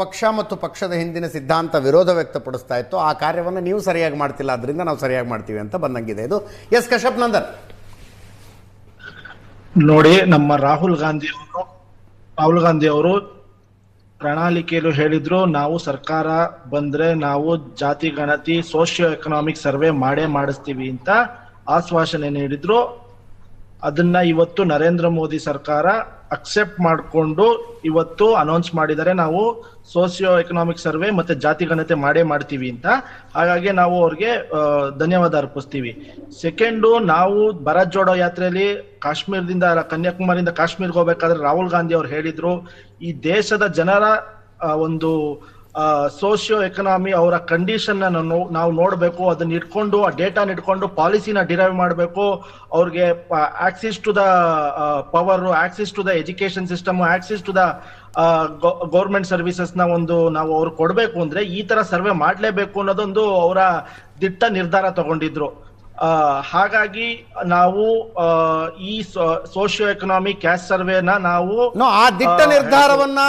ಪಕ್ಷ ಮತ್ತು ಪಕ್ಷದ ಹಿಂದಿನ ಸಿದ್ಧಾಂತ ವಿರೋಧ ವ್ಯಕ್ತಪಡಿಸ್ತಾ ಇತ್ತು. ಆ ಕಾರ್ಯವನ್ನು ನೀವು ಸರಿಯಾಗಿ ಮಾಡ್ತಿಲ್ಲ, ಅದರಿಂದ ನಾವು ಸರಿಯಾಗಿ ಮಾಡ್ತೀವಿ ಅಂತ ಬಂದಂಗಿದೆ ಇದು. ಎಸ್ ಕಶ್ಯಪ್ ನಂದನ್. ನೋಡಿ, ನಮ್ಮ ರಾಹುಲ್ ಗಾಂಧಿ ಅವರು ಪ್ರಣಾಳಿಕೆಯಲ್ಲಿ ಹೇಳಿದ್ರು, ನಾವು ಸರ್ಕಾರ ಬಂದ್ರೆ ನಾವು ಜಾತಿ ಗಣತಿ ಸೋಶಿಯೋ ಎಕನಾಮಿಕ್ ಸರ್ವೆ ಮಾಡಿಸ್ತೀವಿ ಅಂತ ಆಶ್ವಾಸನೆ ನೀಡಿದ್ರು. ಅದನ್ನ ಇವತ್ತು ನರೇಂದ್ರ ಮೋದಿ ಸರ್ಕಾರ ಅಕ್ಸೆಪ್ಟ್ ಮಾಡಿಕೊಂಡು ಇವತ್ತು ಅನೌನ್ಸ್ ಮಾಡಿದ್ದಾರೆ, ನಾವು ಸೋಶಿಯೋ ಎಕನಾಮಿಕ್ ಸರ್ವೆ ಮತ್ತೆ ಜಾತಿ ಗಣತಿ ಮಾಡ್ತೀವಿ ಅಂತ. ಹಾಗಾಗಿ ನಾವು ಅವ್ರಿಗೆ ಧನ್ಯವಾದ ಅರ್ಪಿಸ್ತೀವಿ. ಸೆಕೆಂಡು, ನಾವು ಭರತ್ ಜೋಡೋ ಯಾತ್ರೆಯಲ್ಲಿ ಕಾಶ್ಮೀರದಿಂದ ಕನ್ಯಾಕುಮಾರಿಯಿಂದ ಕಾಶ್ಮೀರ್ಗೆ ಹೋಗ್ಬೇಕಾದ್ರೆ ರಾಹುಲ್ ಗಾಂಧಿ ಅವ್ರು ಹೇಳಿದ್ರು, ಈ ದೇಶದ ಜನರ ಒಂದು ಸೋಶಿಯೋ ಎಕನಾಮಿ ಅವರ ಕಂಡೀಷನ್ ನಾವು ನೋಡ್ಬೇಕು, ಅದನ್ನ ಇಟ್ಕೊಂಡು ಆ ಡೇಟಾನ ಇಟ್ಕೊಂಡು ಪಾಲಿಸಿನ ಡಿರೈವ್ ಮಾಡಬೇಕು. ಅವ್ರಿಗೆ access to the power, access to the education system, access to the government services ನ ನಾವು ಅವ್ರು ಕೊಡ್ಬೇಕು ಅಂದ್ರೆ ಈ ತರ ಸರ್ವೆ ಮಾಡ್ಲೇಬೇಕು ಅನ್ನೋದೊಂದು ಅವರ ದಿಟ್ಟ ನಿರ್ಧಾರ ತಗೊಂಡಿದ್ರು. ಹಾಗಾಗಿ ನಾವು ಈ ಸೋಶಿಯೋ ಎಕನಾಮಿಕ್ ಕ್ಯಾಸ್ಟ್ ಸರ್ವೆನ ನಾವು ಆ ದಿಟ್ಟ ನಿರ್ಧಾರವನ್ನ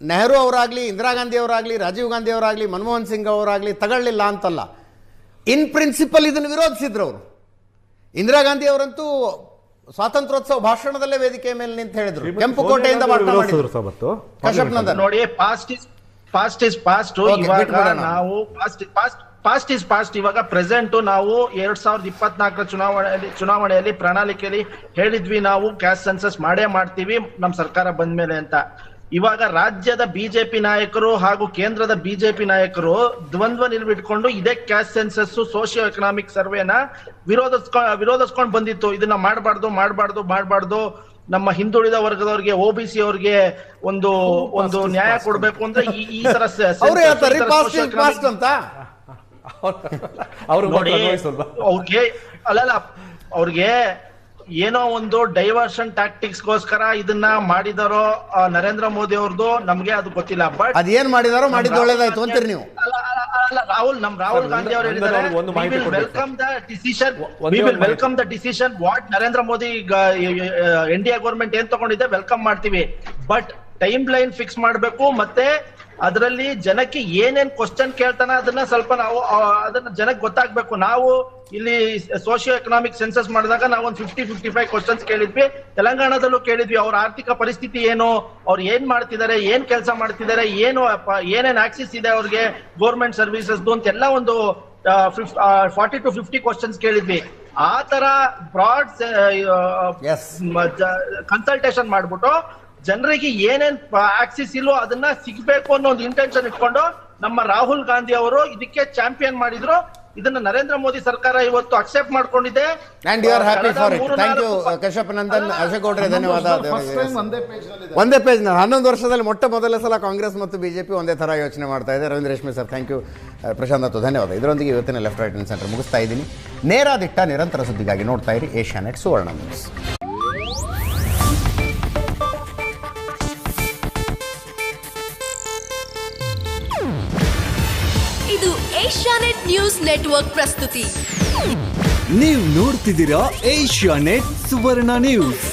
ನೆಹರು ಅವರಾಗ್ಲಿ, ಇಂದಿರಾ ಗಾಂಧಿ ಅವರಾಗ್ಲಿ, ರಾಜೀವ್ ಗಾಂಧಿ ಅವರಾಗ್ಲಿ, ಮನಮೋಹನ್ ಸಿಂಗ್ ಅವರಾಗ್ಲಿ ತಗೊಳ್ಳಿಲ್ಲ ಅಂತಲ್ಲ, ಇನ್ ಪ್ರಿನ್ಸಿಪಲ್ ಇದನ್ನು ವಿರೋಧಿಸಿದ್ರು ಅವರು. ಇಂದಿರಾ ಗಾಂಧಿ ಅವರಂತೂ ಸ್ವಾತಂತ್ರ್ಯೋತ್ಸವ ಭಾಷಣದಲ್ಲೇ ವೇದಿಕೆ ಮೇಲೆ ನಿಂತು ಹೇಳಿದ್ರು, ಕೆಂಪು ಕೋಟೆಯಿಂದ ಭಾಷಣ ಮಾಡಿದ್ರು. ಕಶ್ಯಪ್ ನಂದನ್. ನೋಡಿ, ಪಾಸ್ಟ್ ಇಸ್ ಪಾಸ್ಟ್. ಇವಾಗ ನಾವು ಪಾಸ್ಟ್ ಇಸ್ ಪಾಸ್ಟ್. ಇವಾಗ ಪ್ರೆಸೆಂಟ್ ನಾವು 2024 ಚುನಾವಣೆಯಲ್ಲಿ ಪ್ರಣಾಳಿಕೆಯಲ್ಲಿ ಹೇಳಿದ್ವಿ, ನಾವು ಕ್ಯಾಸ್ಟ್ ಸೆನ್ಸಸ್ ಮಾಡ್ತೀವಿ ನಮ್ ಸರ್ಕಾರ ಬಂದ್ಮೇಲೆ ಅಂತ. ಇವಾಗ ರಾಜ್ಯದ ಬಿಜೆಪಿ ನಾಯಕರು ಹಾಗೂ ಕೇಂದ್ರದ ಬಿಜೆಪಿ ನಾಯಕರು ದ್ವಂದ್ವ ನಿಲುವಿಟ್ಕೊಂಡು ಇದೇ ಕ್ಯಾಸ್ಟ್ ಸೆನ್ಸಸ್ ಸೋಶಿಯೋ ಎಕನಾಮಿಕ್ ಸರ್ವೆನ ವಿರೋಧಿಸ್ಕೊಂಡು ಬಂದಿತ್ತು. ಇದನ್ನ ಮಾಡಬಾರ್ದು, ನಮ್ಮ ಹಿಂದುಳಿದ ವರ್ಗದವ್ರಿಗೆ, OBC ಅವ್ರಿಗೆ ಒಂದು ನ್ಯಾಯ ಕೊಡ್ಬೇಕು ಅಂದ್ರೆ ಈ ತರ ಅವ್ರಿಗೆ ಏನೋ ಒಂದು ಡೈವರ್ಷನ್ ಟ್ಯಾಕ್ಟಿಕ್ಸ್ ಗೋಸ್ಕರ ಇದನ್ನ ಮಾಡಿದಾರೋ ನರೇಂದ್ರ ಮೋದಿ ಅವ್ರದ್ದು ನಮ್ಗೆ ಅದು ಗೊತ್ತಿಲ್ಲ. ಬಟ್ ಅದೇನ್ ಮಾಡಿದಾರೋ ಮಾಡಿದ್ದು ಒಳ್ಳೇದಾಯ್ತು ಅಂತೀರಿ ನೀವು. ರಾಹುಲ್ ಗಾಂಧಿ ಅವರು ಹೇಳಿದ್ದಾರೆ, welcome the decision what Narendra Modi NDA government ಏನ್ ತಗೊಂಡಿದೆ ವೆಲ್ಕಮ್ ಮಾಡ್ತೀವಿ. ಬಟ್ ಟೈಮ್ ಲೈನ್ ಫಿಕ್ಸ್ ಮಾಡ್ಬೇಕು, ಮತ್ತೆ ಅದರಲ್ಲಿ ಜನಕ್ಕೆ ಏನೇನ್ ಕ್ವಶನ್ ಕೇಳ್ತಾನ ಅದನ್ನ ಸ್ವಲ್ಪ ನಾವು ಅದನ್ನ ಜನಕ್ಕೆ ಗೊತ್ತಾಗ್ಬೇಕು. ನಾವು ಇಲ್ಲಿ ಸೋಶಿಯೋ ಎಕನಾಮಿಕ್ ಸೆನ್ಸಸ್ ಮಾಡಿದಾಗ ನಾವು ಒಂದು 50-55 ಕ್ವಶನ್ಸ್ ಕೇಳಿದ್ವಿ. ತೆಲಂಗಾಣದಲ್ಲೂ ಕೇಳಿದ್ವಿ, ಅವ್ರ ಆರ್ಥಿಕ ಪರಿಸ್ಥಿತಿ ಏನು, ಅವ್ರು ಏನ್ ಮಾಡ್ತಿದ್ದಾರೆ, ಏನ್ ಕೆಲಸ ಮಾಡ್ತಿದ್ದಾರೆ, ಏನೇನ್ ಆಕ್ಸಿಸ್ ಇದೆ ಅವ್ರಿಗೆ ಗೌರ್ಮೆಂಟ್ ಸರ್ವಿಸಸ್ ಅಂತೆಲ್ಲ ಒಂದು 40 to 50 ಕ್ವಶನ್ಸ್ ಕೇಳಿದ್ವಿ. ಆ ತರ ಬ್ರಾಡ್ ಕನ್ಸಲ್ಟೇಷನ್ ಮಾಡ್ಬಿಟ್ಟು ಜನರಿಗೆ ಏನೇನ್ ಆಕ್ಸಿಸ್ ಇಲ್ಲೋ ಅದನ್ನ ಸಿಗ್ಬೇಕು ಅನ್ನೋ ಒಂದು ಇಂಟೆನ್ಷನ್ ಇಟ್ಕೊಂಡು ನಮ್ಮ ರಾಹುಲ್ ಗಾಂಧಿ ಅವರು ಇದಕ್ಕೆ ಚಾಂಪಿಯನ್ ಮಾಡಿದ್ರು. ಇದನ್ನ ನರೇಂದ್ರ ಮೋದಿ ಸರ್ಕಾರ ಇವತ್ತು ಅಕ್ಸೆಪ್ಟ್ ಮಾಡ್ಕೊಂಡಿದೆ. Thank you Kashyap Nandan. ಅಶೋಕ್ ಗೌಡ್ರೆ ಧನ್ಯವಾದ. ಒಂದೇ ಪೇಜ್ 11 ವರ್ಷದಲ್ಲಿ ಮೊಟ್ಟ ಮೊದಲ ಸಲ ಕಾಂಗ್ರೆಸ್ ಮತ್ತು ಬಿಜೆಪಿ ಒಂದೇ ತರ ಯೋಚನೆ ಮಾಡ್ತಾ ಇದೆ. ರವೀಂದ್ರ ರೇಷ್ಮೆ ಸರ್ ಥ್ಯಾಂಕ್ ಯು. ಪ್ರಶಾಂತ್ ದತ್ತು ಧನ್ಯವಾದ. ಇದರೊಂದಿಗೆ ಇವತ್ತಿನ ಲೆಫ್ಟ್ ರೈಟ್ ಅಂಡ್ ಸೆಂಟರ್ ಮುಗಿಸ್ತಾ ಇದ್ದೀನಿ. ನೇರ ದಿಟ್ಟ ನಿರಂತರ ಸುದ್ದಿಗಾಗಿ ನೋಡ್ತಾ ಇರಿ ಏಷ್ಯಾನೆಟ್ ಸುವರ್ಣ ನ್ಯೂಸ್. ಇದು ಏಷ್ಯಾನೆಟ್ ನ್ಯೂಸ್ ನೆಟ್ವರ್ಕ್ ಪ್ರಸ್ತುತಿ. ನೀವು ನೋಡ್ತಿದ್ದೀರಾ ಏಷ್ಯಾನೆಟ್ ಸುವರ್ಣ ನ್ಯೂಸ್.